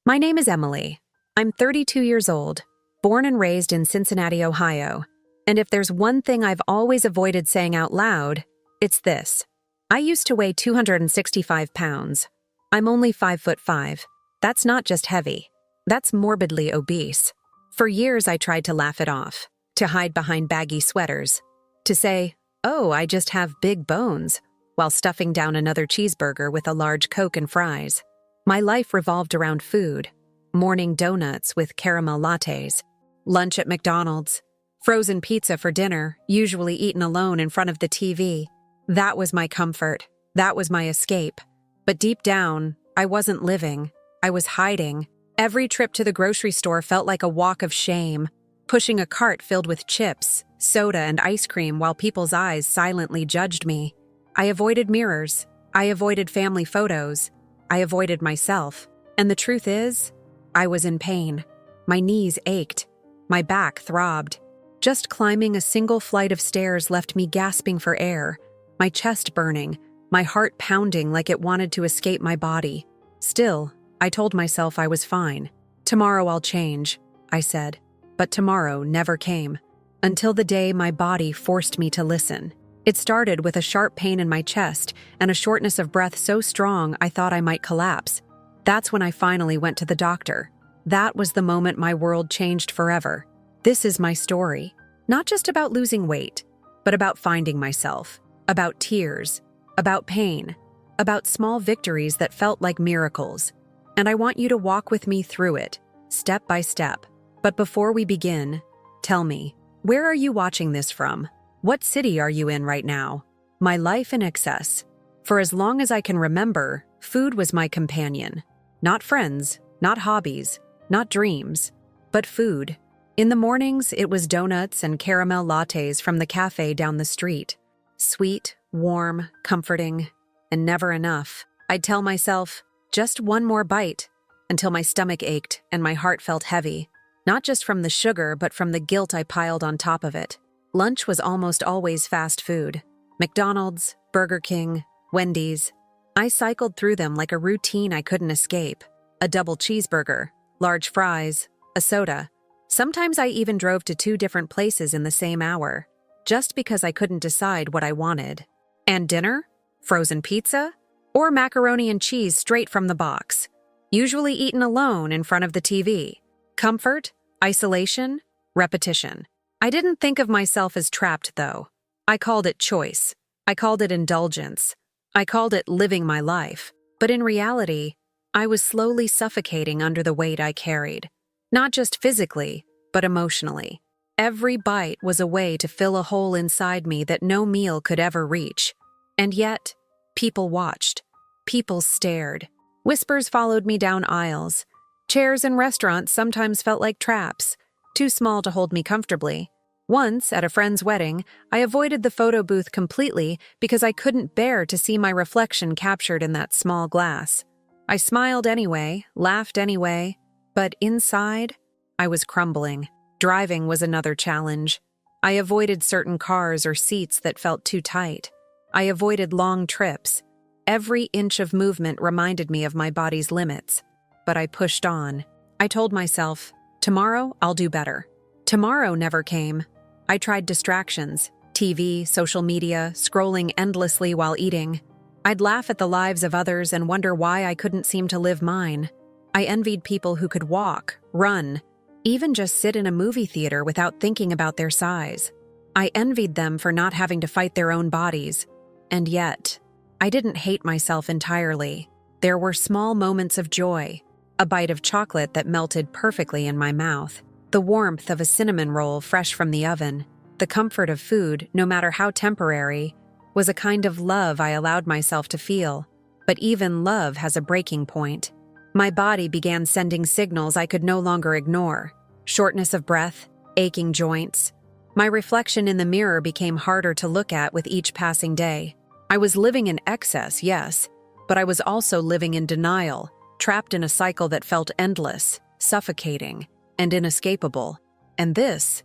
My name is Emily. I'm 32 years old, born and raised in Cincinnati, Ohio. And if there's one thing I've always avoided saying out loud, it's this. I used to weigh 265 pounds. I'm only 5'5". That's not just heavy. That's morbidly obese. For years I tried to laugh it off, to hide behind baggy sweaters, to say, oh, I just have big bones, while stuffing down another cheeseburger with a large Coke and fries. My life revolved around food, morning donuts with caramel lattes, lunch at McDonald's, frozen pizza for dinner, usually eaten alone in front of the TV. That was my comfort. That was my escape. But deep down, I wasn't living. I was hiding. Every trip to the grocery store felt like a walk of shame, pushing a cart filled with chips, soda, and ice cream while people's eyes silently judged me. I avoided mirrors. I avoided family photos. I avoided myself. And the truth is, I was in pain. My knees ached. My back throbbed. Just climbing a single flight of stairs left me gasping for air, my chest burning, my heart pounding like it wanted to escape my body. Still, I told myself I was fine. Tomorrow I'll change, I said. But tomorrow never came, until the day my body forced me to listen. It started with a sharp pain in my chest and a shortness of breath so strong I thought I might collapse. That's when I finally went to the doctor. That was the moment my world changed forever. This is my story. Not just about losing weight, but about finding myself, about tears, about pain, about small victories that felt like miracles. And I want you to walk with me through it, step by step. But before we begin, tell me, where are you watching this from? What city are you in right now? My life in excess. For as long as I can remember, food was my companion. Not friends, not hobbies, not dreams, but food. In the mornings, it was donuts and caramel lattes from the cafe down the street. Sweet, warm, comforting, and never enough. I'd tell myself, just one more bite, until my stomach ached and my heart felt heavy. Not just from the sugar, but from the guilt I piled on top of it. Lunch was almost always fast food. McDonald's, Burger King, Wendy's. I cycled through them like a routine I couldn't escape. A double cheeseburger, large fries, a soda. Sometimes I even drove to 2 different places in the same hour, just because I couldn't decide what I wanted. And dinner? Frozen pizza? Or macaroni and cheese straight from the box, usually eaten alone in front of the TV. Comfort, isolation, repetition. I didn't think of myself as trapped, though. I called it choice. I called it indulgence. I called it living my life. But in reality, I was slowly suffocating under the weight I carried. Not just physically, but emotionally. Every bite was a way to fill a hole inside me that no meal could ever reach. And yet, people watched. People stared. Whispers followed me down aisles. Chairs in restaurants sometimes felt like traps, too small to hold me comfortably. Once, at a friend's wedding, I avoided the photo booth completely because I couldn't bear to see my reflection captured in that small glass. I smiled anyway, laughed anyway, but inside, I was crumbling. Driving was another challenge. I avoided certain cars or seats that felt too tight. I avoided long trips. Every inch of movement reminded me of my body's limits. But I pushed on. I told myself, tomorrow I'll do better. Tomorrow never came. I tried distractions, TV, social media, scrolling endlessly while eating. I'd laugh at the lives of others and wonder why I couldn't seem to live mine. I envied people who could walk, run, even just sit in a movie theater without thinking about their size. I envied them for not having to fight their own bodies. And yet, I didn't hate myself entirely. There were small moments of joy. A bite of chocolate that melted perfectly in my mouth. The warmth of a cinnamon roll fresh from the oven. The comfort of food, no matter how temporary, was a kind of love I allowed myself to feel. But even love has a breaking point. My body began sending signals I could no longer ignore. Shortness of breath, aching joints. My reflection in the mirror became harder to look at with each passing day. I was living in excess, yes, but I was also living in denial, trapped in a cycle that felt endless, suffocating, and inescapable. And this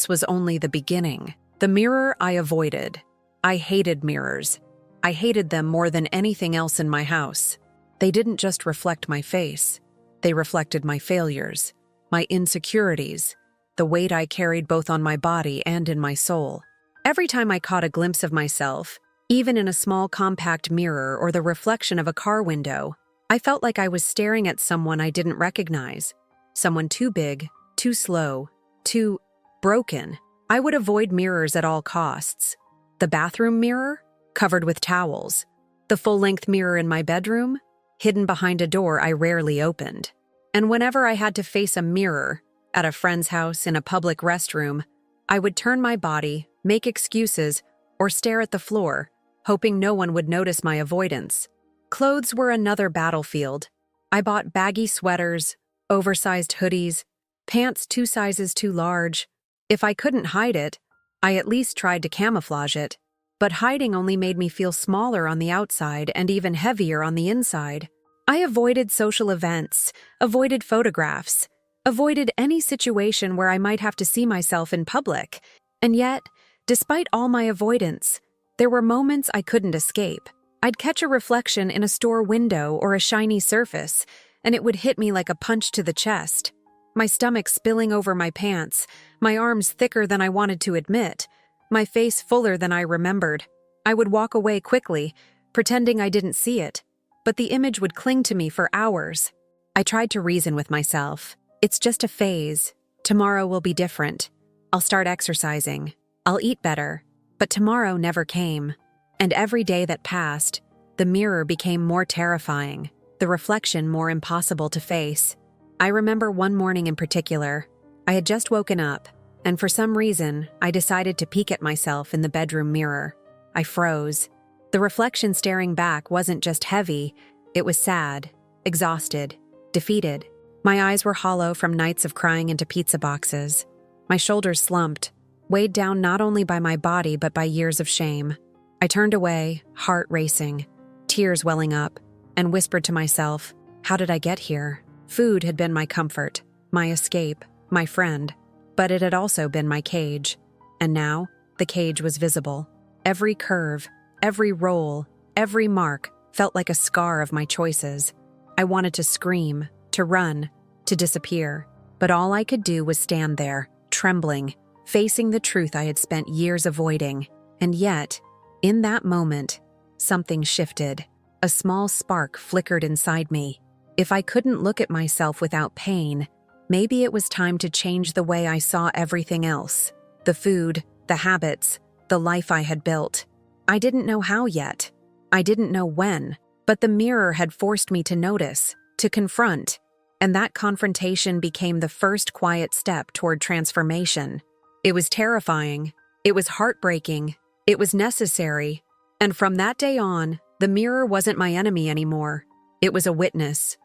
was only the beginning. The mirror I avoided. I hated mirrors. I hated them more than anything else in my house. They didn't just reflect my face. They reflected my failures, my insecurities, the weight I carried both on my body and in my soul. Every time I caught a glimpse of myself, even in a small compact mirror or the reflection of a car window, I felt like I was staring at someone I didn't recognize. Someone too big, too slow, too broken. I would avoid mirrors at all costs. The bathroom mirror, covered with towels. The full-length mirror in my bedroom, hidden behind a door I rarely opened. And whenever I had to face a mirror, at a friend's house, in a public restroom, I would turn my body, make excuses, or stare at the floor, hoping no one would notice my avoidance. Clothes were another battlefield. I bought baggy sweaters, oversized hoodies, pants 2 sizes too large. If I couldn't hide it, I at least tried to camouflage it. But hiding only made me feel smaller on the outside and even heavier on the inside. I avoided social events, avoided photographs, avoided any situation where I might have to see myself in public. And yet, despite all my avoidance, there were moments I couldn't escape. I'd catch a reflection in a store window or a shiny surface, and it would hit me like a punch to the chest. My stomach spilling over my pants, my arms thicker than I wanted to admit, my face fuller than I remembered. I would walk away quickly, pretending I didn't see it, but the image would cling to me for hours. I tried to reason with myself. It's just a phase. Tomorrow will be different. I'll start exercising. I'll eat better. But tomorrow never came. And every day that passed, the mirror became more terrifying, the reflection more impossible to face. I remember one morning in particular. I had just woken up, and for some reason, I decided to peek at myself in the bedroom mirror. I froze. The reflection staring back wasn't just heavy, it was sad, exhausted, defeated. My eyes were hollow from nights of crying into pizza boxes. My shoulders slumped, weighed down not only by my body but by years of shame. I turned away, heart racing, tears welling up, and whispered to myself, how did I get here? Food had been my comfort, my escape, my friend, but it had also been my cage. And now, the cage was visible. Every curve, every roll, every mark felt like a scar of my choices. I wanted to scream, to run, to disappear, but all I could do was stand there, trembling, facing the truth I had spent years avoiding. And yet, in that moment, something shifted. A small spark flickered inside me. If I couldn't look at myself without pain, maybe it was time to change the way I saw everything else. The food, the habits, the life I had built. I didn't know how yet. I didn't know when, but the mirror had forced me to notice, to confront, and that confrontation became the first quiet step toward transformation. It was terrifying. It was heartbreaking. It was necessary. And from that day on, the mirror wasn't my enemy anymore. It was a witness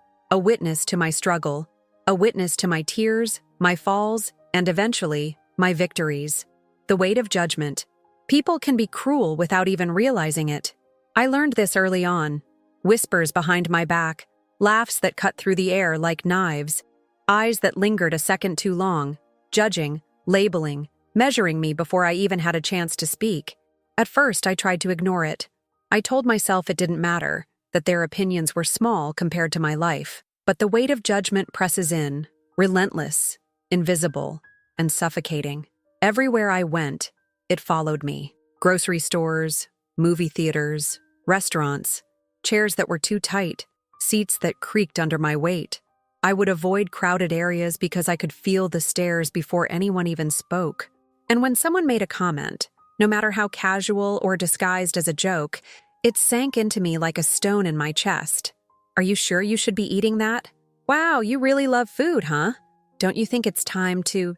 to my struggle, a witness to my tears, my falls, and eventually, my victories. The weight of judgment. People can be cruel without even realizing it. I learned this early on. Whispers behind my back, laughs that cut through the air like knives, eyes that lingered a second too long, judging, labeling, measuring me before I even had a chance to speak. At first, I tried to ignore it. I told myself it didn't matter, that their opinions were small compared to my life. But the weight of judgment presses in, relentless, invisible, and suffocating. Everywhere I went, it followed me. Grocery stores, movie theaters, restaurants, chairs that were too tight, seats that creaked under my weight. I would avoid crowded areas because I could feel the stares before anyone even spoke. And when someone made a comment, no matter how casual or disguised as a joke, it sank into me like a stone in my chest. Are you sure you should be eating that? Wow, you really love food, huh? Don't you think it's time to,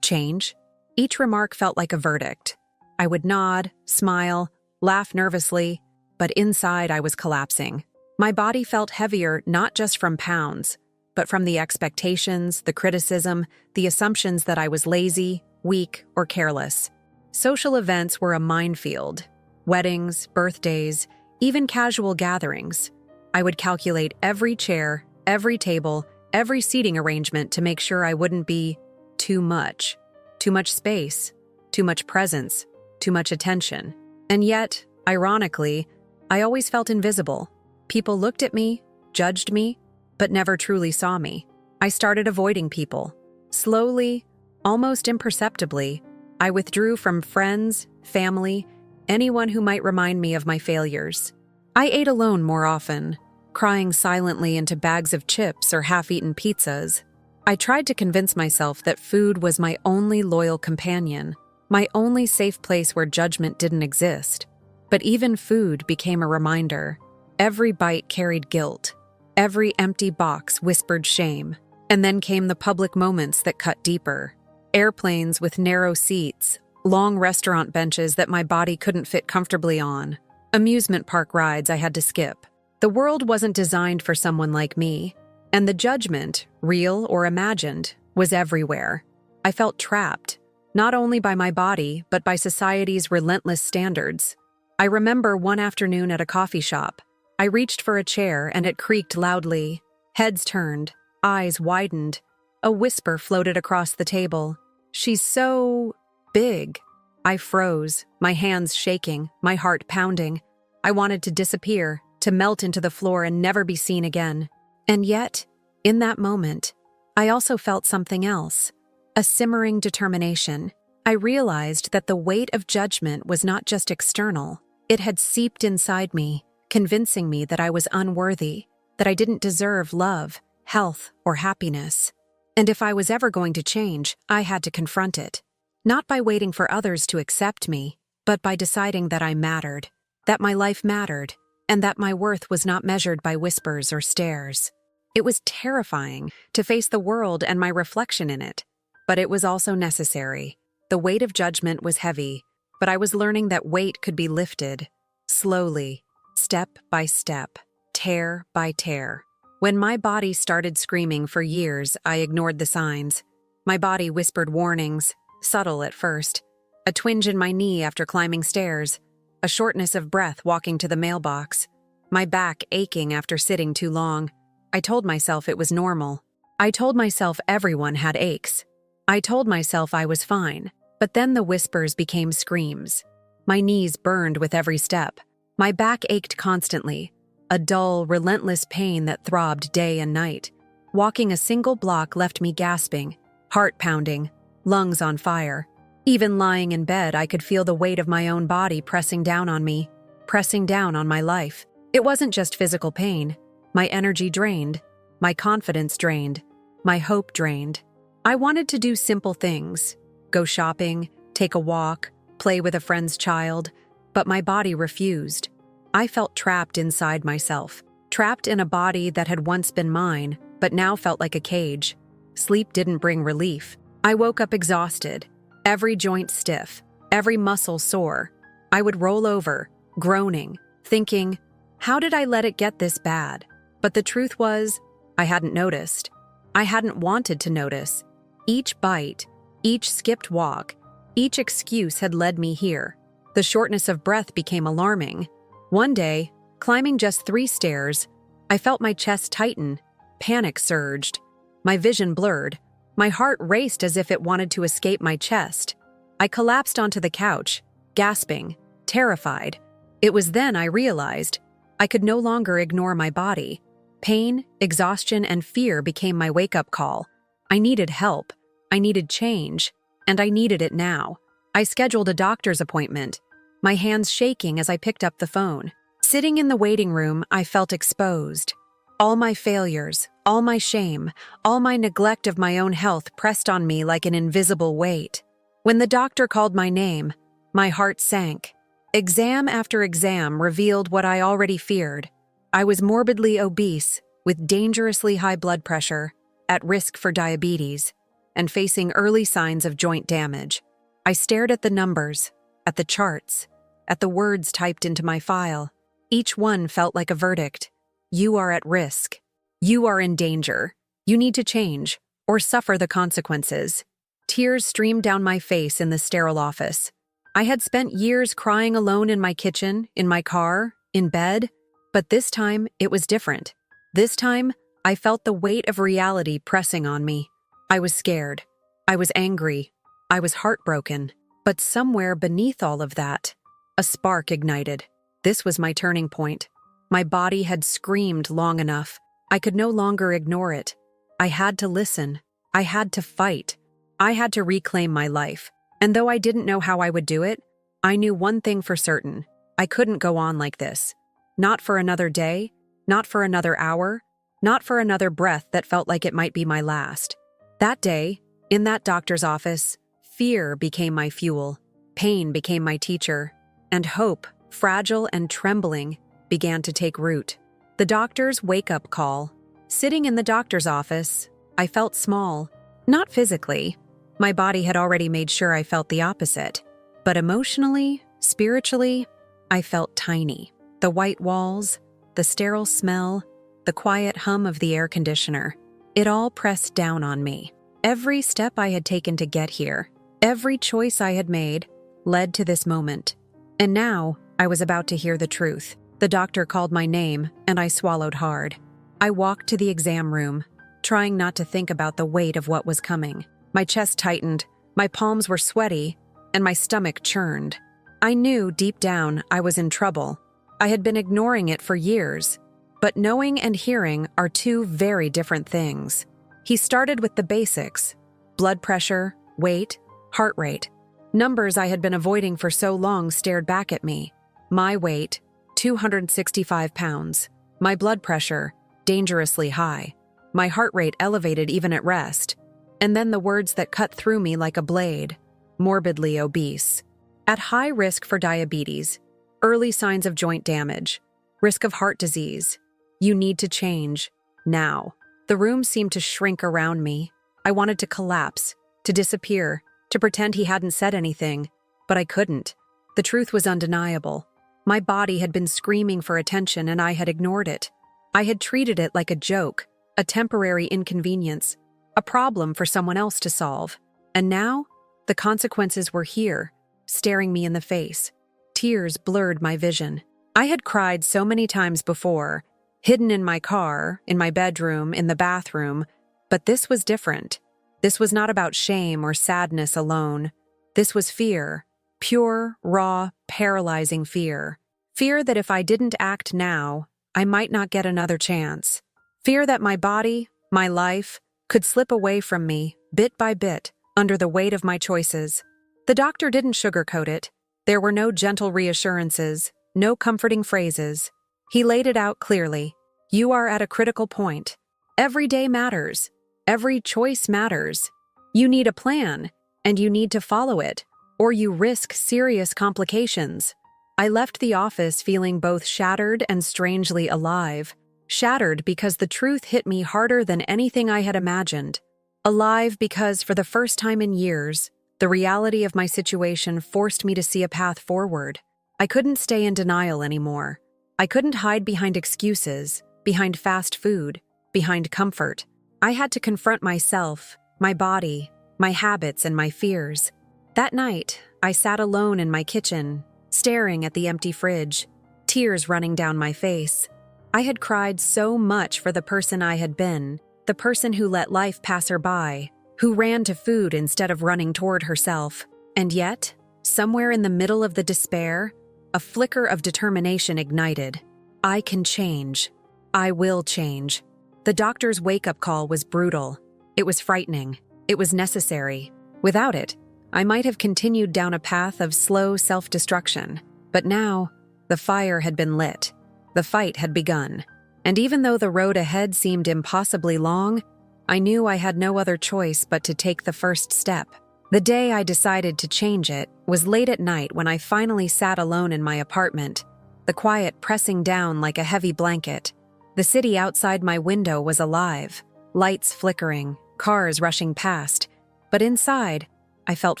change? Each remark felt like a verdict. I would nod, smile, laugh nervously, but inside I was collapsing. My body felt heavier not just from pounds, but from the expectations, the criticism, the assumptions that I was lazy, weak, or careless. Social events were a minefield. Weddings, birthdays, even casual gatherings. I would calculate every chair, every table, every seating arrangement to make sure I wouldn't be too much. Too much space, too much presence, too much attention. And yet, ironically, I always felt invisible. People looked at me, judged me, but never truly saw me. I started avoiding people. Slowly, almost imperceptibly, I withdrew from friends, family, anyone who might remind me of my failures. I ate alone more often, crying silently into bags of chips or half-eaten pizzas. I tried to convince myself that food was my only loyal companion, my only safe place where judgment didn't exist. But even food became a reminder. Every bite carried guilt. Every empty box whispered shame. And then came the public moments that cut deeper. Airplanes with narrow seats, long restaurant benches that my body couldn't fit comfortably on, amusement park rides I had to skip. The world wasn't designed for someone like me, and the judgment, real or imagined, was everywhere. I felt trapped, not only by my body, but by society's relentless standards. I remember one afternoon at a coffee shop. I reached for a chair and it creaked loudly. Heads turned, eyes widened. A whisper floated across the table. "She's so big." I froze, my hands shaking, my heart pounding. I wanted to disappear, to melt into the floor and never be seen again. And yet, in that moment, I also felt something else, a simmering determination. I realized that the weight of judgment was not just external. It had seeped inside me, convincing me that I was unworthy, that I didn't deserve love, health, or happiness. And if I was ever going to change, I had to confront it. Not by waiting for others to accept me, but by deciding that I mattered, that my life mattered, and that my worth was not measured by whispers or stares. It was terrifying to face the world and my reflection in it, but it was also necessary. The weight of judgment was heavy, but I was learning that weight could be lifted, slowly, step by step, tear by tear. When my body started screaming for years, I ignored the signs. My body whispered warnings, subtle at first. A twinge in my knee after climbing stairs, a shortness of breath walking to the mailbox, my back aching after sitting too long. I told myself it was normal. I told myself everyone had aches. I told myself I was fine. But then the whispers became screams. My knees burned with every step. My back ached constantly, a dull, relentless pain that throbbed day and night. Walking a single block left me gasping, heart pounding, lungs on fire. Even lying in bed, I could feel the weight of my own body pressing down on me, pressing down on my life. It wasn't just physical pain. My energy drained, my confidence drained, my hope drained. I wanted to do simple things. Go shopping, take a walk, play with a friend's child, but my body refused. I felt trapped inside myself, trapped in a body that had once been mine, but now felt like a cage. Sleep didn't bring relief. I woke up exhausted, every joint stiff, every muscle sore. I would roll over, groaning, thinking, how did I let it get this bad? But the truth was, I hadn't noticed. I hadn't wanted to notice. Each bite, each skipped walk, each excuse had led me here. The shortness of breath became alarming. One day, climbing just 3 stairs, I felt my chest tighten. Panic surged. My vision blurred. My heart raced as if it wanted to escape my chest. I collapsed onto the couch, gasping, terrified. It was then I realized I could no longer ignore my body. Pain, exhaustion, and fear became my wake-up call. I needed help. I needed change, and I needed it now. I scheduled a doctor's appointment, my hands shaking as I picked up the phone. Sitting in the waiting room, I felt exposed. All my failures, all my shame, all my neglect of my own health pressed on me like an invisible weight. When the doctor called my name, my heart sank. Exam after exam revealed what I already feared. I was morbidly obese, with dangerously high blood pressure, at risk for diabetes, and facing early signs of joint damage. I stared at the numbers, at the charts, at the words typed into my file. Each one felt like a verdict. You are at risk. You are in danger. You need to change, or suffer the consequences. Tears streamed down my face in the sterile office. I had spent years crying alone in my kitchen, in my car, in bed, but this time it was different. This time, I felt the weight of reality pressing on me. I was scared. I was angry. I was heartbroken. But somewhere beneath all of that, a spark ignited. This was my turning point. My body had screamed long enough. I could no longer ignore it. I had to listen. I had to fight. I had to reclaim my life. And though I didn't know how I would do it, I knew one thing for certain. I couldn't go on like this. Not for another day, not for another hour, not for another breath that felt like it might be my last. That day, in that doctor's office, fear became my fuel, pain became my teacher, and hope, fragile and trembling, began to take root. The doctor's wake-up call. Sitting in the doctor's office, I felt small. Not physically. My body had already made sure I felt the opposite. But emotionally, spiritually, I felt tiny. The white walls, the sterile smell, the quiet hum of the air conditioner. It all pressed down on me. Every step I had taken to get here, every choice I had made, led to this moment. And now, I was about to hear the truth. The doctor called my name, and I swallowed hard. I walked to the exam room, trying not to think about the weight of what was coming. My chest tightened, my palms were sweaty, and my stomach churned. I knew deep down I was in trouble. I had been ignoring it for years. But knowing and hearing are two very different things. He started with the basics: blood pressure, weight, heart rate. Numbers I had been avoiding for so long stared back at me. My weight, 265 pounds. My blood pressure, dangerously high. My heart rate elevated even at rest. And then the words that cut through me like a blade: morbidly obese. At high risk for diabetes, early signs of joint damage, risk of heart disease. You need to change, now. The room seemed to shrink around me. I wanted to collapse, to disappear, to pretend he hadn't said anything, but I couldn't. The truth was undeniable. My body had been screaming for attention and I had ignored it. I had treated it like a joke, a temporary inconvenience, a problem for someone else to solve. And now, the consequences were here, staring me in the face. Tears blurred my vision. I had cried so many times before, hidden in my car, in my bedroom, in the bathroom, but this was different. This was not about shame or sadness alone. This was fear, pure, raw, paralyzing fear. Fear that if I didn't act now, I might not get another chance. Fear that my body, my life, could slip away from me, bit by bit, under the weight of my choices. The doctor didn't sugarcoat it. There were no gentle reassurances, no comforting phrases. He laid it out clearly. You are at a critical point. Every day matters. Every choice matters. You need a plan, and you need to follow it, or you risk serious complications. I left the office feeling both shattered and strangely alive. Shattered because the truth hit me harder than anything I had imagined. Alive because, for the first time in years, the reality of my situation forced me to see a path forward. I couldn't stay in denial anymore. I couldn't hide behind excuses, behind fast food, behind comfort. I had to confront myself, my body, my habits, and my fears. That night, I sat alone in my kitchen, staring at the empty fridge, tears running down my face. I had cried so much for the person I had been, the person who let life pass her by, who ran to food instead of running toward herself. And yet, somewhere in the middle of the despair, a flicker of determination ignited. I can change. I will change. The doctor's wake-up call was brutal. It was frightening. It was necessary. Without it, I might have continued down a path of slow self-destruction. But now, the fire had been lit. The fight had begun. And even though the road ahead seemed impossibly long, I knew I had no other choice but to take the first step. The day I decided to change it was late at night when I finally sat alone in my apartment, the quiet pressing down like a heavy blanket. The city outside my window was alive, lights flickering, cars rushing past. But inside, I felt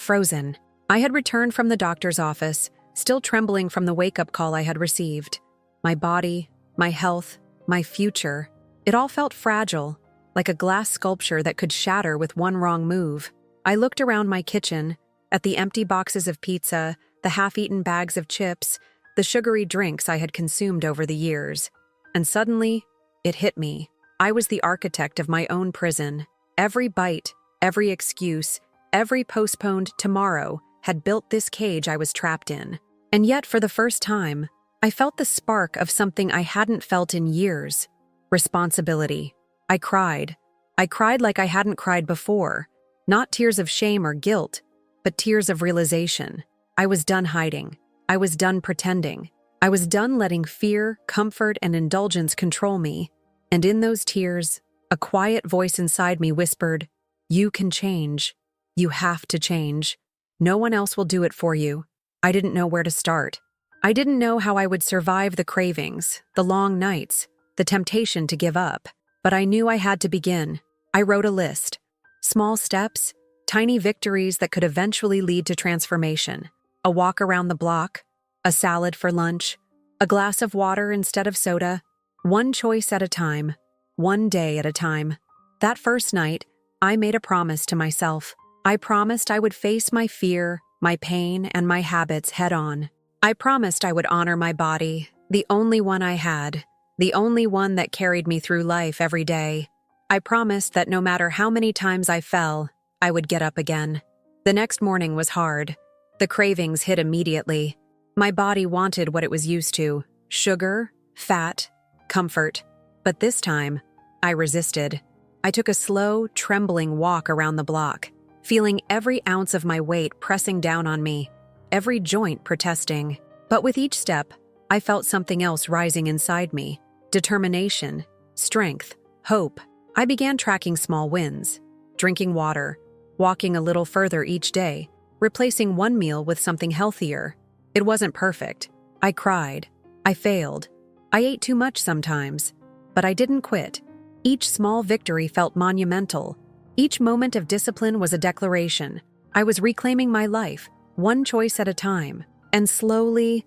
frozen. I had returned from the doctor's office, still trembling from the wake-up call I had received. My body, my health, my future, it all felt fragile, like a glass sculpture that could shatter with one wrong move. I looked around my kitchen, at the empty boxes of pizza, the half-eaten bags of chips, the sugary drinks I had consumed over the years. And suddenly, it hit me. I was the architect of my own prison. Every bite, every excuse, every postponed tomorrow had built this cage I was trapped in. And yet, for the first time, I felt the spark of something I hadn't felt in years. responsibility. I cried. I cried like I hadn't cried before. Not tears of shame or guilt, but tears of realization. I was done hiding. I was done pretending. I was done letting fear, comfort, and indulgence control me. And in those tears, a quiet voice inside me whispered, "You can change. You have to change. No one else will do it for you." I didn't know where to start. I didn't know how I would survive the cravings, the long nights, the temptation to give up. But I knew I had to begin. I wrote a list. Small steps, tiny victories that could eventually lead to transformation. A walk around the block, a salad for lunch, a glass of water instead of soda, one choice at a time, one day at a time. That first night, I made a promise to myself. I promised I would face my fear, my pain, and my habits head on. I promised I would honor my body, the only one I had, the only one that carried me through life every day. I promised that no matter how many times I fell, I would get up again. The next morning was hard. The cravings hit immediately. My body wanted what it was used to: sugar, fat, comfort. But this time, I resisted. I took a slow, trembling walk around the block, feeling every ounce of my weight pressing down on me, every joint protesting. But with each step, I felt something else rising inside me: determination, strength, hope. I began tracking small wins, drinking water, walking a little further each day, replacing one meal with something healthier. It wasn't perfect. I cried. I failed. I ate too much sometimes. But I didn't quit. Each small victory felt monumental. Each moment of discipline was a declaration. I was reclaiming my life, one choice at a time. And slowly,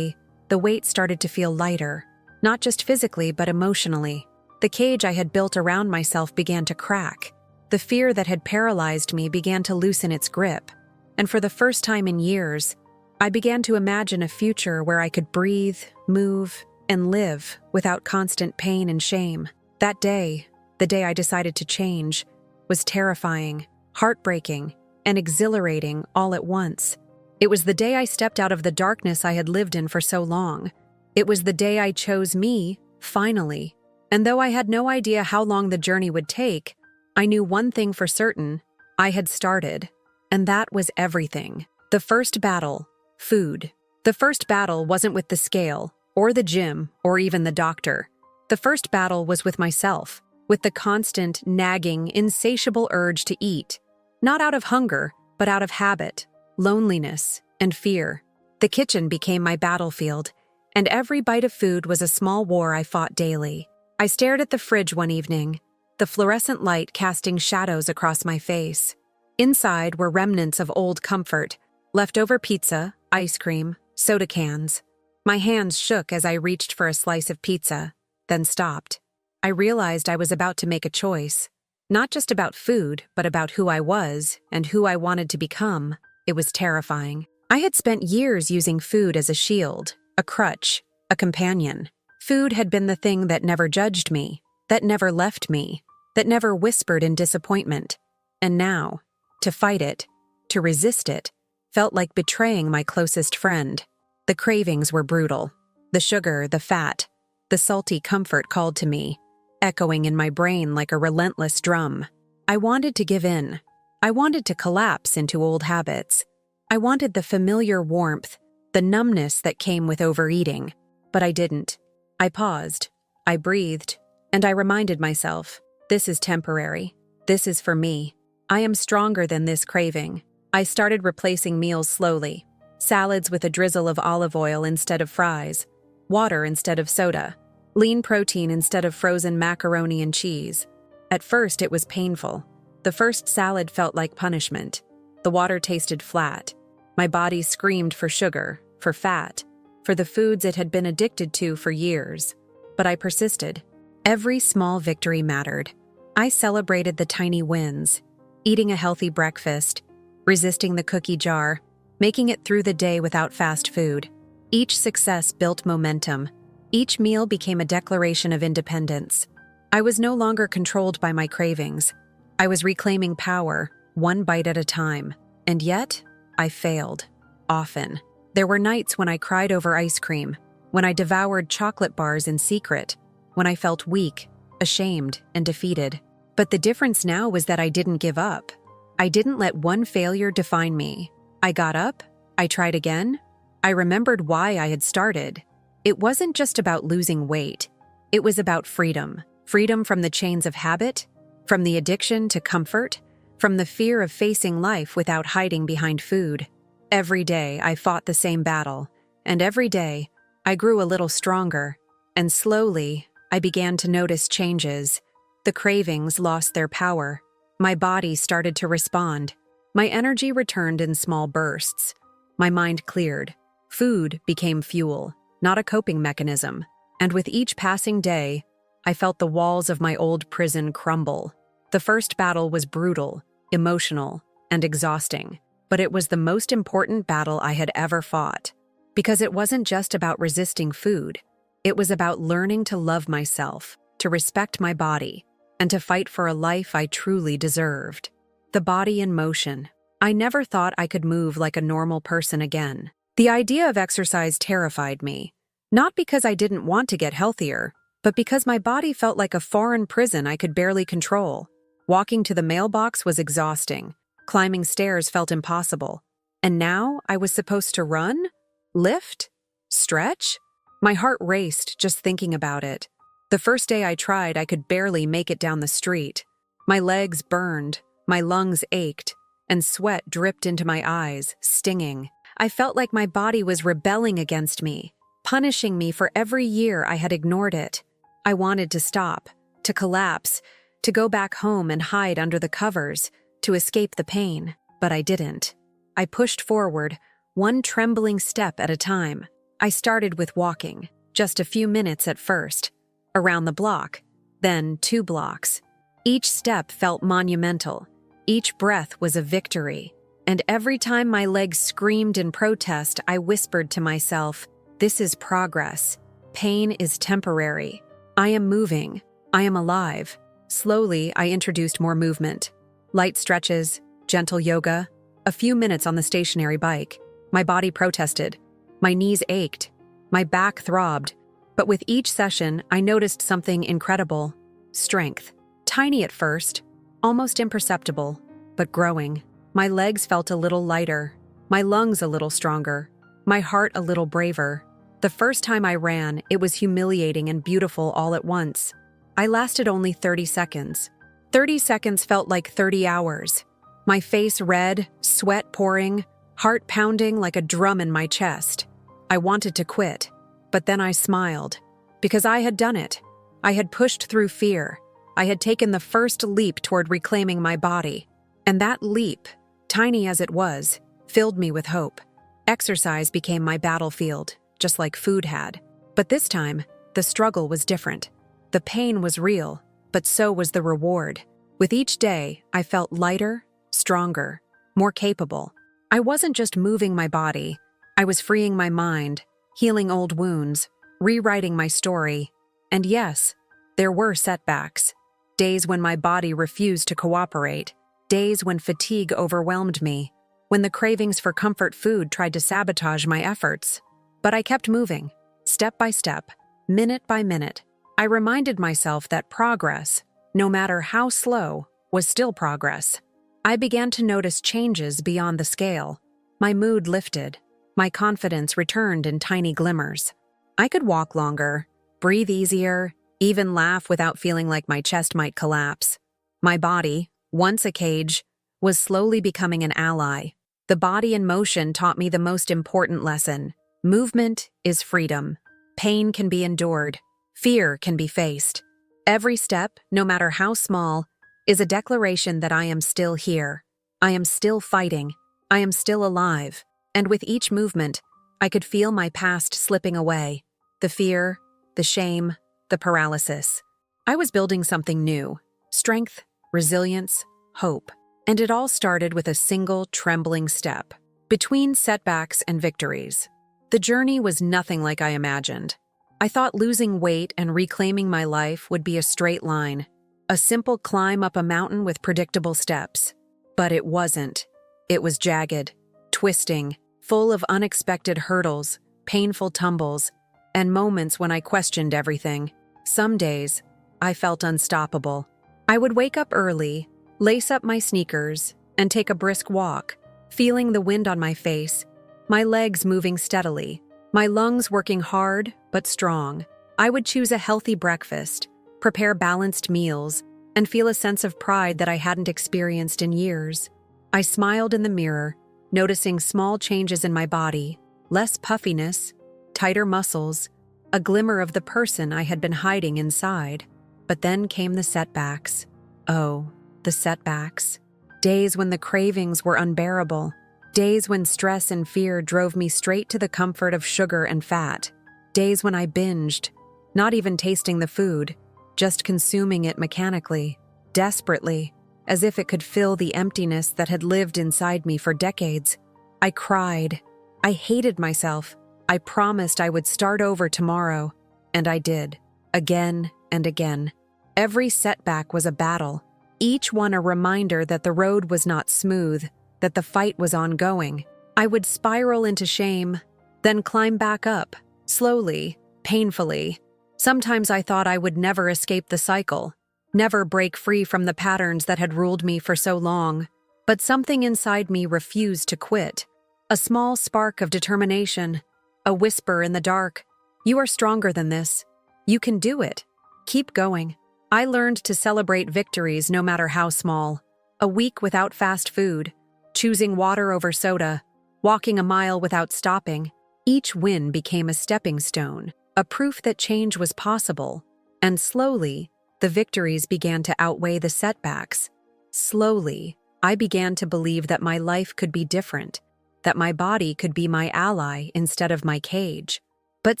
the weight started to feel lighter. Not just physically, but emotionally. The cage I had built around myself began to crack. The fear that had paralyzed me began to loosen its grip. And for the first time in years, I began to imagine a future where I could breathe, move, and live without constant pain and shame. That day, the day I decided to change, was terrifying, heartbreaking, and exhilarating all at once. It was the day I stepped out of the darkness I had lived in for so long. It was the day I chose me, finally. And though I had no idea how long the journey would take, I knew one thing for certain: I had started. And that was everything. The first battle: food. The first battle wasn't with the scale, or the gym, or even the doctor. The first battle was with myself, with the constant, nagging, insatiable urge to eat. Not out of hunger, but out of habit, loneliness, and fear. The kitchen became my battlefield, and every bite of food was a small war I fought daily. I stared at the fridge one evening, the fluorescent light casting shadows across my face. Inside were remnants of old comfort, leftover pizza, ice cream, soda cans. My hands shook as I reached for a slice of pizza, then stopped. I realized I was about to make a choice. Not just about food, but about who I was and who I wanted to become. It was terrifying. I had spent years using food as a shield, a crutch, a companion. Food had been the thing that never judged me, that never left me, that never whispered in disappointment. And now, to fight it, to resist it, felt like betraying my closest friend. The cravings were brutal. The sugar, the fat, the salty comfort called to me, echoing in my brain like a relentless drum. I wanted to give in. I wanted to collapse into old habits. I wanted the familiar warmth, the numbness that came with overeating. But I didn't. I paused. I breathed. And I reminded myself, this is temporary. This is for me. I am stronger than this craving. I started replacing meals slowly. Salads with a drizzle of olive oil instead of fries. Water instead of soda. Lean protein instead of frozen macaroni and cheese. At first, it was painful. The first salad felt like punishment. The water tasted flat. My body screamed for sugar, for fat, for the foods it had been addicted to for years. But I persisted. Every small victory mattered. I celebrated the tiny wins, eating a healthy breakfast, resisting the cookie jar, making it through the day without fast food. Each success built momentum. Each meal became a declaration of independence. I was no longer controlled by my cravings. I was reclaiming power, one bite at a time. And yet, I failed. Often. There were nights when I cried over ice cream, when I devoured chocolate bars in secret, when I felt weak, ashamed, and defeated. But the difference now was that I didn't give up. I didn't let one failure define me. I got up, I tried again, I remembered why I had started. It wasn't just about losing weight. It was about freedom. Freedom from the chains of habit, from the addiction to comfort, from the fear of facing life without hiding behind food. Every day I fought the same battle, and every day I grew a little stronger, and slowly I began to notice changes. The cravings lost their power. My body started to respond. My energy returned in small bursts. My mind cleared. Food became fuel, not a coping mechanism. And with each passing day, I felt the walls of my old prison crumble. The first battle was brutal, emotional, and exhausting, but it was the most important battle I had ever fought. Because it wasn't just about resisting food. It was about learning to love myself, to respect my body, and to fight for a life I truly deserved. The body in motion. I never thought I could move like a normal person again. The idea of exercise terrified me, not because I didn't want to get healthier, but because my body felt like a foreign prison I could barely control. Walking to the mailbox was exhausting. Climbing stairs felt impossible. And now I was supposed to run? Lift? Stretch? My heart raced just thinking about it. The first day I tried, I could barely make it down the street. My legs burned, my lungs ached, and sweat dripped into my eyes, stinging. I felt like my body was rebelling against me, punishing me for every year I had ignored it. I wanted to stop, to collapse, to go back home and hide under the covers, to escape the pain, but I didn't. I pushed forward, one trembling step at a time. I started with walking, just a few minutes at first, around the block, then 2 blocks. Each step felt monumental. Each breath was a victory. And every time my legs screamed in protest, I whispered to myself, "This is progress. Pain is temporary. I am moving. I am alive." Slowly, I introduced more movement. Light stretches, gentle yoga, a few minutes on the stationary bike. My body protested. My knees ached. My back throbbed. But with each session, I noticed something incredible. Strength. Tiny at first, almost imperceptible, but growing. My legs felt a little lighter. My lungs a little stronger. My heart a little braver. The first time I ran, it was humiliating and beautiful all at once. I lasted only 30 seconds. 30 seconds felt like 30 hours. My face red, sweat pouring, heart pounding like a drum in my chest. I wanted to quit, but then I smiled. Because I had done it. I had pushed through fear. I had taken the first leap toward reclaiming my body. And that leap, tiny as it was, filled me with hope. Exercise became my battlefield, just like food had. But this time, the struggle was different. The pain was real, but so was the reward. With each day, I felt lighter, stronger, more capable. I wasn't just moving my body. I was freeing my mind, healing old wounds, rewriting my story. And yes, there were setbacks. Days when my body refused to cooperate. Days when fatigue overwhelmed me. When the cravings for comfort food tried to sabotage my efforts. But I kept moving, step by step, minute by minute. I reminded myself that progress, no matter how slow, was still progress. I began to notice changes beyond the scale. My mood lifted. My confidence returned in tiny glimmers. I could walk longer, breathe easier, even laugh without feeling like my chest might collapse. My body, once a cage, was slowly becoming an ally. The body in motion taught me the most important lesson. Movement is freedom. Pain can be endured. Fear can be faced. Every step, no matter how small, is a declaration that I am still here. I am still fighting. I am still alive. And with each movement, I could feel my past slipping away. The fear, the shame, the paralysis. I was building something new. Strength, resilience, hope. And it all started with a single trembling step. Between setbacks and victories. The journey was nothing like I imagined. I thought losing weight and reclaiming my life would be a straight line, a simple climb up a mountain with predictable steps. But it wasn't. It was jagged, twisting, full of unexpected hurdles, painful tumbles, and moments when I questioned everything. Some days, I felt unstoppable. I would wake up early, lace up my sneakers, and take a brisk walk, feeling the wind on my face, my legs moving steadily, my lungs working hard but strong. I would choose a healthy breakfast, prepare balanced meals, and feel a sense of pride that I hadn't experienced in years. I smiled in the mirror, noticing small changes in my body, less puffiness, tighter muscles, a glimmer of the person I had been hiding inside. But then came the setbacks. Oh, the setbacks. Days when the cravings were unbearable. Days when stress and fear drove me straight to the comfort of sugar and fat. Days when I binged, not even tasting the food, just consuming it mechanically, desperately, as if it could fill the emptiness that had lived inside me for decades. I cried. I hated myself. I promised I would start over tomorrow, and I did, again and again. Every setback was a battle, each one a reminder that the road was not smooth, that the fight was ongoing. I would spiral into shame, then climb back up, slowly, painfully. Sometimes I thought I would never escape the cycle, never break free from the patterns that had ruled me for so long. But something inside me refused to quit. A small spark of determination, a whisper in the dark. You are stronger than this. You can do it. Keep going. I learned to celebrate victories no matter how small. A week without fast food, choosing water over soda, walking a mile without stopping. Each win became a stepping stone, a proof that change was possible. And slowly, the victories began to outweigh the setbacks. Slowly, I began to believe that my life could be different, that my body could be my ally instead of my cage. But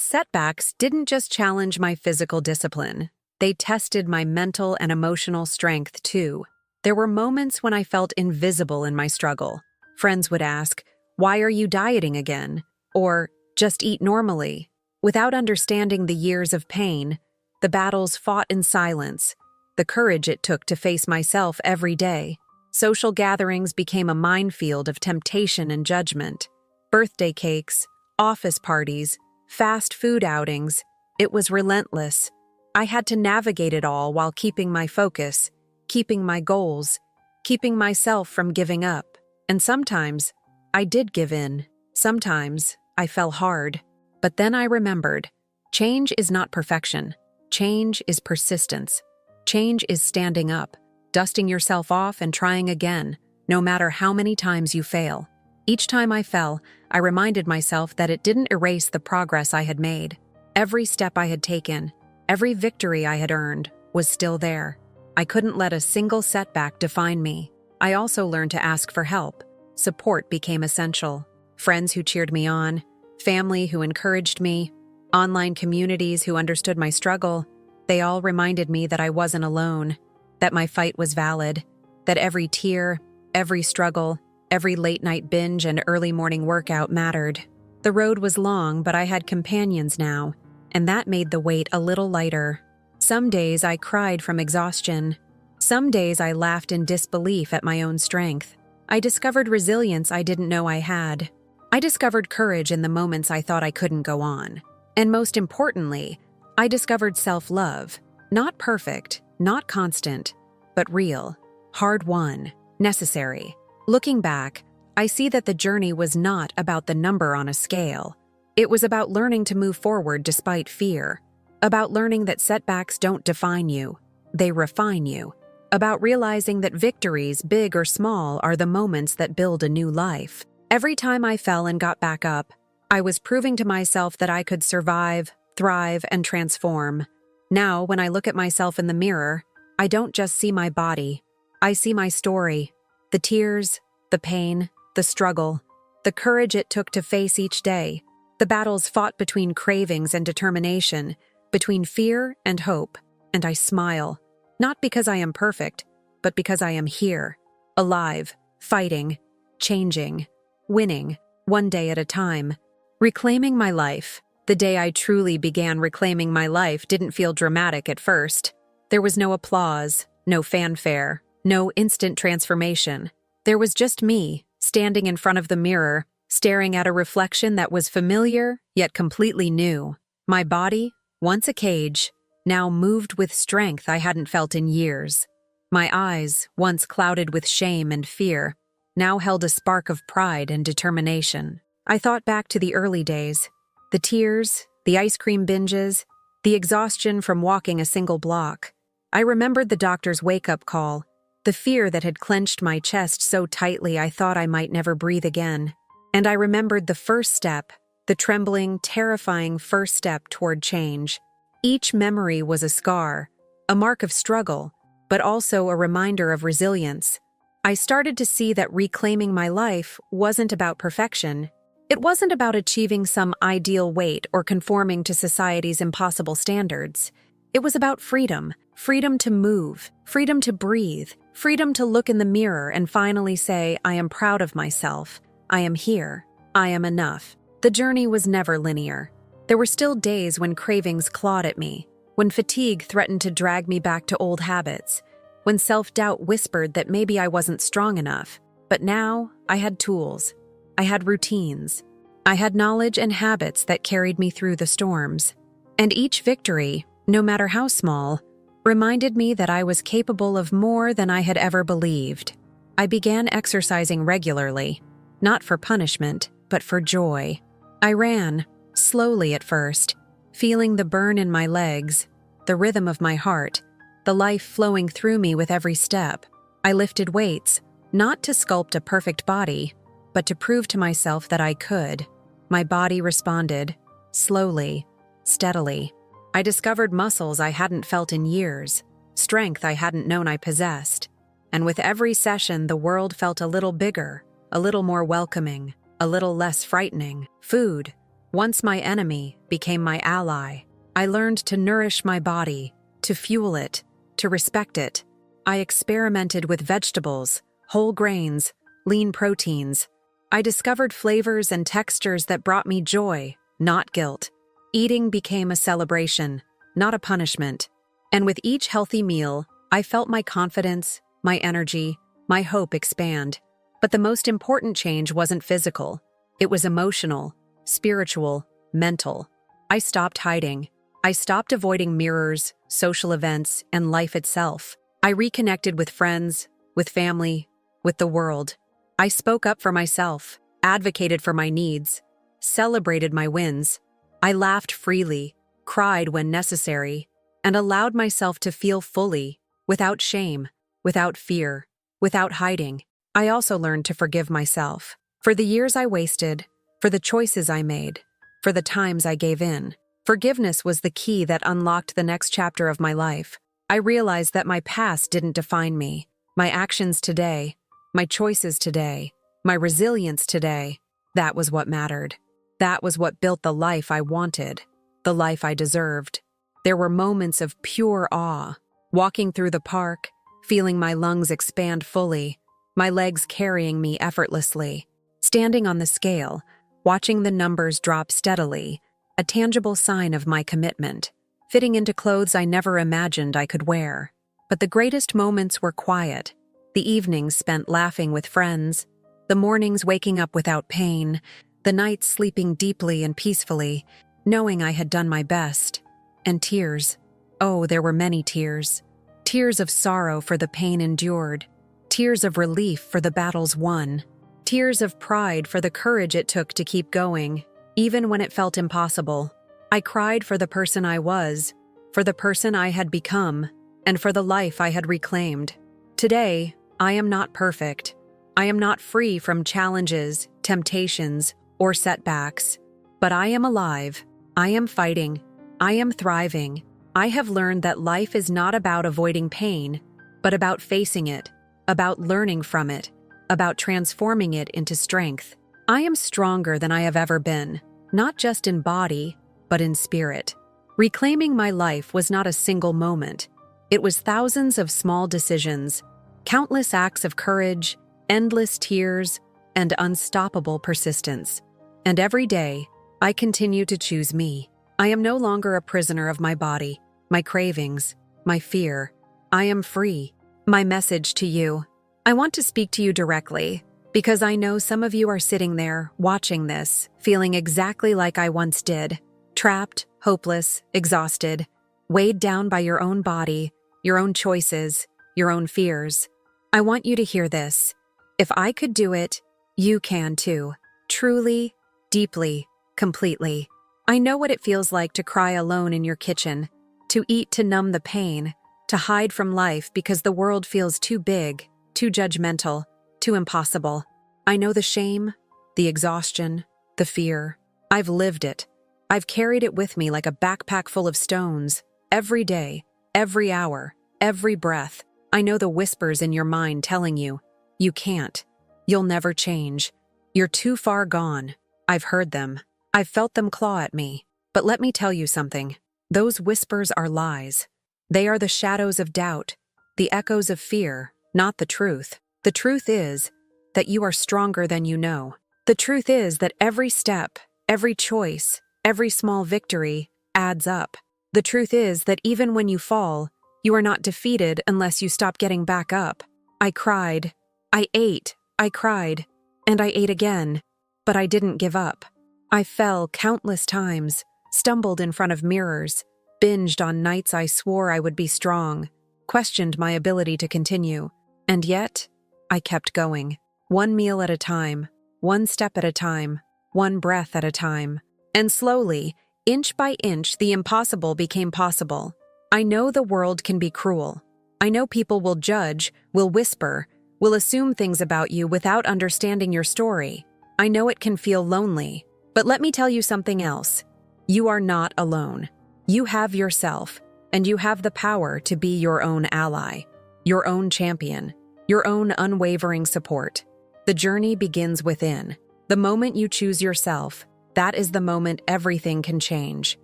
setbacks didn't just challenge my physical discipline. They tested my mental and emotional strength too. There were moments when I felt invisible in my struggle. Friends would ask, "Why are you dieting again?" Or, "Just eat normally." Without understanding the years of pain, the battles fought in silence, the courage it took to face myself every day. Social gatherings became a minefield of temptation and judgment. Birthday cakes, office parties, fast food outings. It was relentless. I had to navigate it all while keeping my focus, keeping my goals, keeping myself from giving up. And sometimes, I did give in. Sometimes, I fell hard. But then I remembered, change is not perfection. Change is persistence. Change is standing up, dusting yourself off and trying again, no matter how many times you fail. Each time I fell, I reminded myself that it didn't erase the progress I had made. Every step I had taken, every victory I had earned, was still there. I couldn't let a single setback define me. I also learned to ask for help. Support became essential. Friends who cheered me on, family who encouraged me, online communities who understood my struggle. They all reminded me that I wasn't alone, that my fight was valid, that every tear, every struggle, every late-night binge and early morning workout mattered. The road was long, but I had companions now, and that made the weight a little lighter. Some days I cried from exhaustion. Some days I laughed in disbelief at my own strength. I discovered resilience I didn't know I had. I discovered courage in the moments I thought I couldn't go on. And most importantly, I discovered self-love. Not perfect, not constant, but real, hard-won, necessary. Looking back, I see that the journey was not about the number on a scale. It was about learning to move forward despite fear, about learning that setbacks don't define you, they refine you, about realizing that victories, big or small, are the moments that build a new life. Every time I fell and got back up, I was proving to myself that I could survive, thrive, and transform. Now, when I look at myself in the mirror, I don't just see my body. I see my story, the tears, the pain, the struggle, the courage it took to face each day, the battles fought between cravings and determination, between fear and hope. And I smile, not because I am perfect, but because I am here, alive, fighting, changing, winning, one day at a time. Reclaiming my life. The day I truly began reclaiming my life didn't feel dramatic at first. There was no applause, no fanfare, no instant transformation. There was just me, standing in front of the mirror, staring at a reflection that was familiar, yet completely new. My body, once a cage, now moved with strength I hadn't felt in years. My eyes, once clouded with shame and fear, now held a spark of pride and determination. I thought back to the early days, the tears, the ice cream binges, the exhaustion from walking a single block. I remembered the doctor's wake-up call, the fear that had clenched my chest so tightly I thought I might never breathe again. And I remembered the first step, the trembling, terrifying first step toward change. Each memory was a scar, a mark of struggle, but also a reminder of resilience. I started to see that reclaiming my life wasn't about perfection. It wasn't about achieving some ideal weight or conforming to society's impossible standards. It was about freedom, freedom to move, freedom to breathe, freedom to look in the mirror and finally say, I am proud of myself. I am here. I am enough. The journey was never linear. There were still days when cravings clawed at me, when fatigue threatened to drag me back to old habits, when self-doubt whispered that maybe I wasn't strong enough. But now, I had tools. I had routines. I had knowledge and habits that carried me through the storms. And each victory, no matter how small, reminded me that I was capable of more than I had ever believed. I began exercising regularly, not for punishment, but for joy. I ran, slowly at first, feeling the burn in my legs, the rhythm of my heart, the life flowing through me with every step. I lifted weights, not to sculpt a perfect body, but to prove to myself that I could. My body responded, slowly, steadily. I discovered muscles I hadn't felt in years, strength I hadn't known I possessed. And with every session, the world felt a little bigger, a little more welcoming, a little less frightening. Food, once my enemy, became my ally. I learned to nourish my body, to fuel it, to respect it. I experimented with vegetables, whole grains, lean proteins. I discovered flavors and textures that brought me joy, not guilt. Eating became a celebration, not a punishment. And with each healthy meal, I felt my confidence, my energy, my hope expand. But the most important change wasn't physical. It was emotional, spiritual, mental. I stopped hiding. I stopped avoiding mirrors, social events, and life itself. I reconnected with friends, with family, with the world. I spoke up for myself, advocated for my needs, celebrated my wins. I laughed freely, cried when necessary, and allowed myself to feel fully, without shame, without fear, without hiding. I also learned to forgive myself for the years I wasted, for the choices I made, for the times I gave in. Forgiveness was the key that unlocked the next chapter of my life. I realized that my past didn't define me. My actions today, my choices today, my resilience today, that was what mattered. That was what built the life I wanted, the life I deserved. There were moments of pure awe, walking through the park, feeling my lungs expand fully, my legs carrying me effortlessly, standing on the scale, watching the numbers drop steadily, a tangible sign of my commitment, fitting into clothes I never imagined I could wear. But the greatest moments were quiet, the evenings spent laughing with friends, the mornings waking up without pain, the nights sleeping deeply and peacefully, knowing I had done my best. And tears. Oh, there were many tears. Tears of sorrow for the pain endured. Tears of relief for the battles won. Tears of pride for the courage it took to keep going, even when it felt impossible. I cried for the person I was, for the person I had become, and for the life I had reclaimed. Today, I am not perfect. I am not free from challenges, temptations, or setbacks. But I am alive. I am fighting. I am thriving. I have learned that life is not about avoiding pain, but about facing it, about learning from it, about transforming it into strength. I am stronger than I have ever been, not just in body, but in spirit. Reclaiming my life was not a single moment. It was thousands of small decisions, countless acts of courage, endless tears, and unstoppable persistence. And every day, I continue to choose me. I am no longer a prisoner of my body, my cravings, my fear. I am free. My message to you. I want to speak to you directly, because I know some of you are sitting there, watching this, feeling exactly like I once did. Trapped, hopeless, exhausted. weighed down by your own body, your own choices, your own fears. I want you to hear this. If I could do it, you can too. Truly, deeply, completely. I know what it feels like to cry alone in your kitchen, to eat to numb the pain, to hide from life because the world feels too big, too judgmental, too impossible. I know the shame, the exhaustion, the fear. I've lived it. I've carried it with me like a backpack full of stones, every day, every hour, every breath. I know the whispers in your mind telling you, you can't. You'll never change. You're too far gone. I've heard them. I've felt them claw at me. But let me tell you something. Those whispers are lies. They are the shadows of doubt, the echoes of fear, not the truth. The truth is that you are stronger than you know. The truth is that every step, every choice, every small victory adds up. The truth is that even when you fall, you are not defeated unless you stop getting back up. I cried. I ate. I cried. And I ate again. But I didn't give up. I fell countless times, stumbled in front of mirrors, binged on nights I swore I would be strong, questioned my ability to continue. And yet, I kept going. One meal at a time, one step at a time, one breath at a time. And slowly, inch by inch, the impossible became possible. I know the world can be cruel. I know people will judge, will whisper, will assume things about you without understanding your story. I know it can feel lonely. But let me tell you something else. You are not alone. You have yourself, and you have the power to be your own ally, your own champion, your own unwavering support. The journey begins within. The moment you choose yourself, that is the moment everything can change.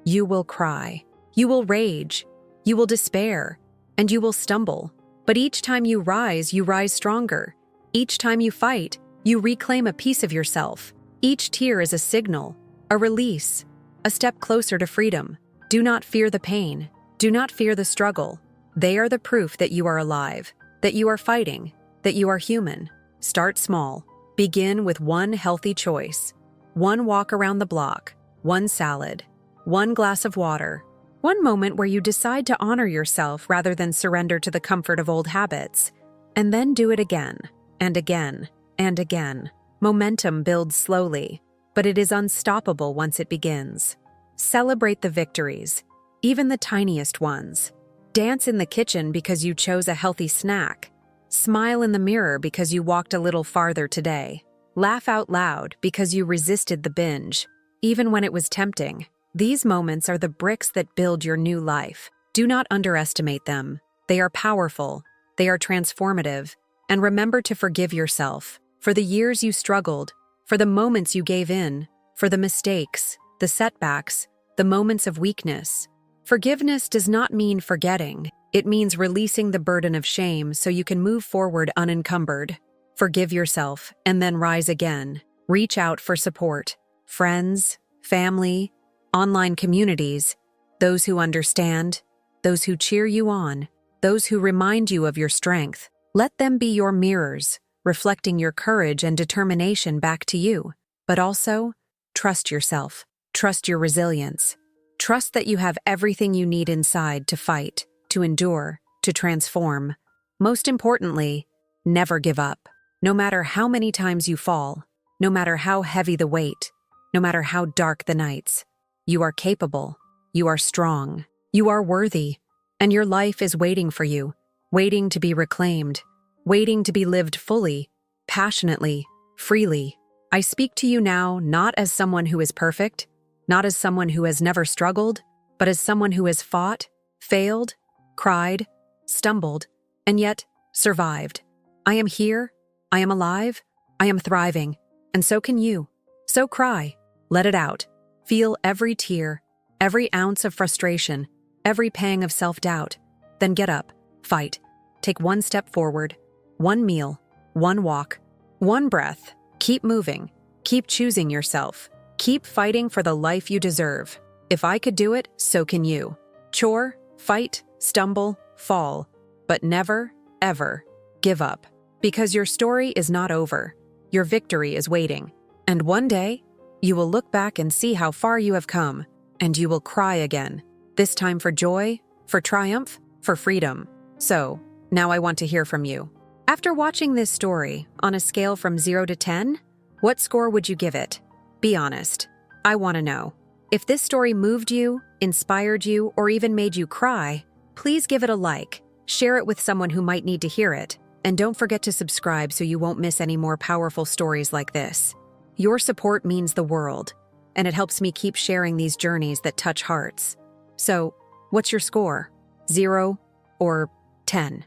You will cry. You will rage. You will despair. And you will stumble. But each time you rise stronger. Each time you fight, you reclaim a piece of yourself. Each tear is a signal, a release, a step closer to freedom. Do not fear the pain. Do not fear the struggle. They are the proof that you are alive, that you are fighting, that you are human. Start small. Begin with one healthy choice. One walk around the block, one salad, one glass of water, one moment where you decide to honor yourself rather than surrender to the comfort of old habits. And then do it again, and again, and again. Momentum builds slowly, but it is unstoppable once it begins. Celebrate the victories, even the tiniest ones. Dance in the kitchen because you chose a healthy snack. Smile in the mirror because you walked a little farther today. Laugh out loud because you resisted the binge, even when it was tempting. These moments are the bricks that build your new life. Do not underestimate them. They are powerful, they are transformative, and remember to forgive yourself. For the years you struggled, for the moments you gave in, for the mistakes, the setbacks, the moments of weakness. Forgiveness does not mean forgetting. It means releasing the burden of shame so you can move forward unencumbered. Forgive yourself and then rise again. Reach out for support. Friends, family, online communities, those who understand, those who cheer you on, those who remind you of your strength. Let them be your mirrors, reflecting your courage and determination back to you. But also, trust yourself. Trust your resilience. Trust that you have everything you need inside to fight, to endure, to transform. Most importantly, never give up. No matter how many times you fall, no matter how heavy the weight, no matter how dark the nights, you are capable, you are strong, you are worthy, and your life is waiting for you, waiting to be reclaimed, waiting to be lived fully, passionately, freely. I speak to you now not as someone who is perfect, not as someone who has never struggled, but as someone who has fought, failed, cried, stumbled, and yet survived. I am here, I am alive, I am thriving, and so can you. So cry, let it out. Feel every tear, every ounce of frustration, every pang of self-doubt. Then get up, fight, take one step forward, one meal, one walk, one breath. Keep moving, keep choosing yourself, keep fighting for the life you deserve. If I could do it, so can you. Chore, fight, stumble, fall, but never, ever give up. Because your story is not over. Your victory is waiting. And one day, you will look back and see how far you have come, and you will cry again. This time for joy, for triumph, for freedom. So, now I want to hear from you. After watching this story, on a scale from 0 to 10, what score would you give it? Be honest. I want to know. If this story moved you, inspired you, or even made you cry, please give it a like, share it with someone who might need to hear it, and don't forget to subscribe so you won't miss any more powerful stories like this. Your support means the world, and it helps me keep sharing these journeys that touch hearts. So, what's your score? 0 or 10?